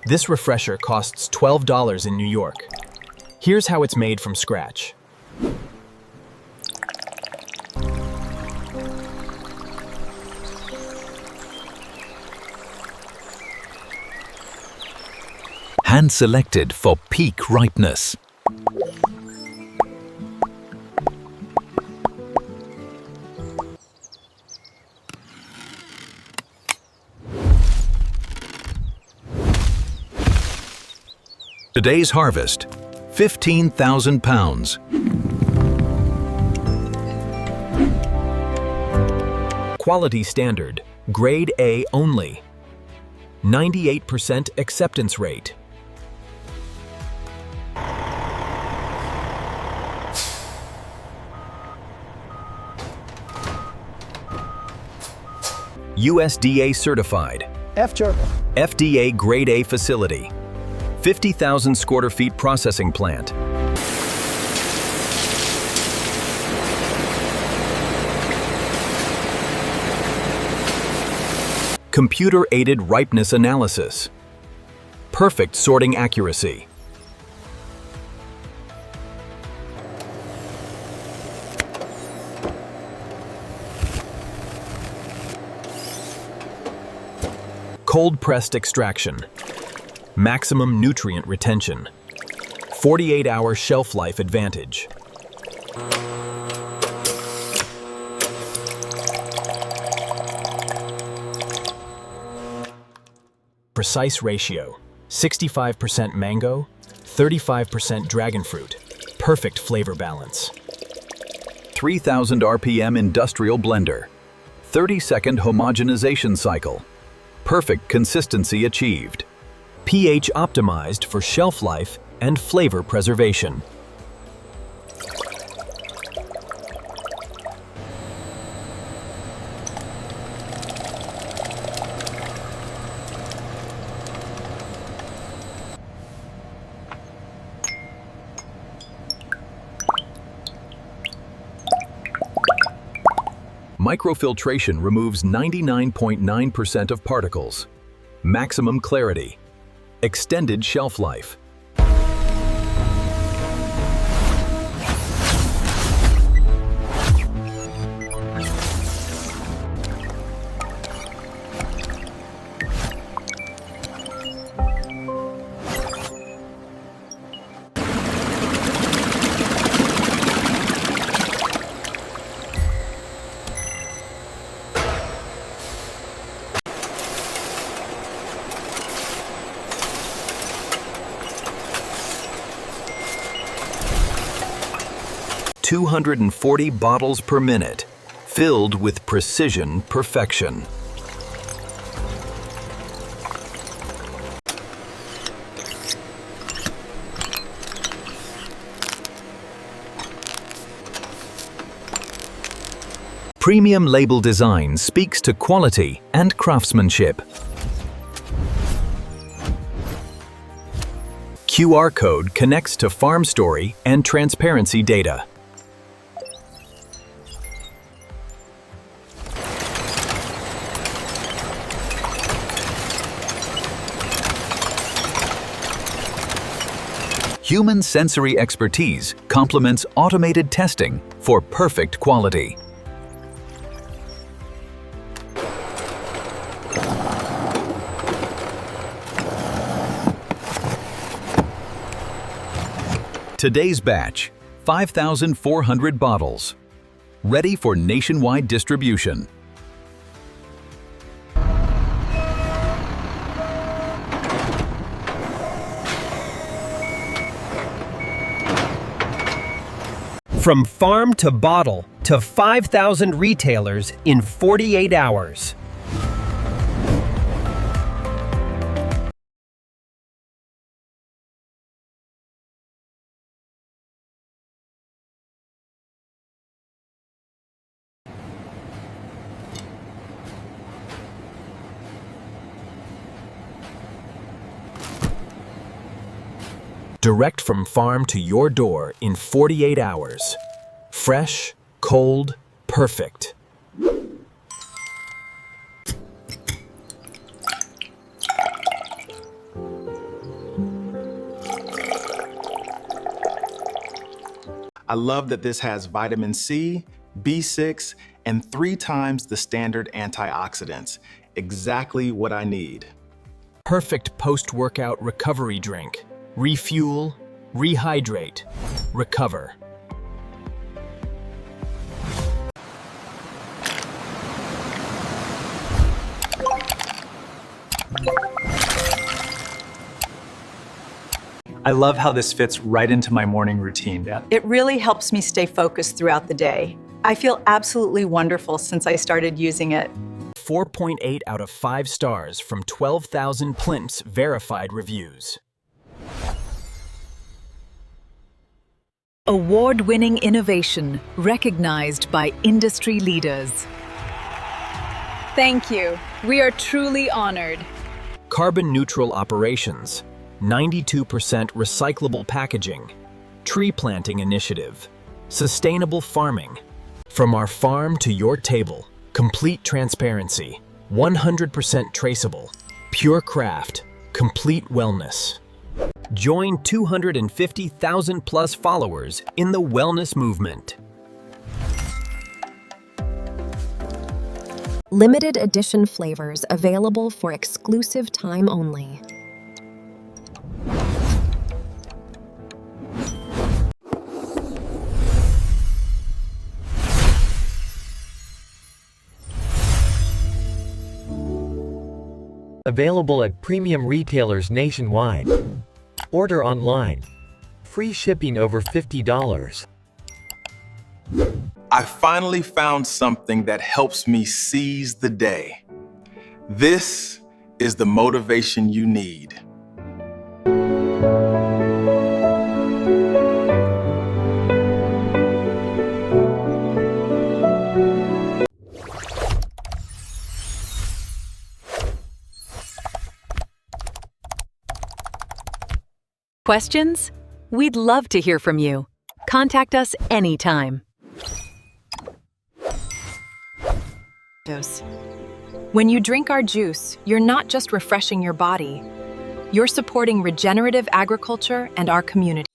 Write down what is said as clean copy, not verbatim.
This refresher costs $12 in New York. Here's how it's made from scratch. Hand-selected for peak ripeness. Today's harvest, 15,000 pounds. Quality standard, grade A only. 98% acceptance rate. USDA certified. FDA grade A facility. 50,000 square feet processing plant. Computer-aided ripeness analysis. Perfect sorting accuracy. Cold-pressed extraction. Maximum nutrient retention. 48-hour shelf life advantage. Precise ratio. 65% mango, 35% dragonfruit. Perfect flavor balance. 3,000 RPM industrial blender. 30-second homogenization cycle. Perfect consistency achieved. pH optimized for shelf life and flavor preservation. Microfiltration removes 99.9% of particles. Maximum clarity. Extended shelf life. $240 bottles per minute, filled with precision perfection. Premium label design speaks to quality and craftsmanship. QR code connects to farm story and transparency data. Human sensory expertise complements automated testing for perfect quality. Today's batch, 5,400 bottles, ready for nationwide distribution. From farm to bottle to 5,000 retailers in 48 hours. Direct from farm to your door in 48 hours. Fresh, cold, perfect. I love that this has vitamin C, B6, and 3 times the standard antioxidants. Exactly what I need. Perfect post-workout recovery drink. Refuel, rehydrate, recover. I love how this fits right into my morning routine. It really helps me stay focused throughout the day. I feel absolutely wonderful since I started using it. 4.8 out of 5 stars from 12,000 Plimps verified reviews. Award-winning innovation recognized by industry leaders. Thank you. We are truly honored. Carbon neutral operations. 92% recyclable packaging. Tree planting initiative. Sustainable farming. From our farm to your table. Complete transparency. 100% traceable. Pure craft. Complete wellness. Join 250,000 plus followers in the wellness movement. Limited edition flavors available for exclusive time only. Available at premium retailers nationwide. Order online. Free shipping over $50. I finally found something that helps me seize the day. This is the motivation you need. Questions? We'd love to hear from you. Contact us anytime. When you drink our juice, you're not just refreshing your body, you're supporting regenerative agriculture and our community.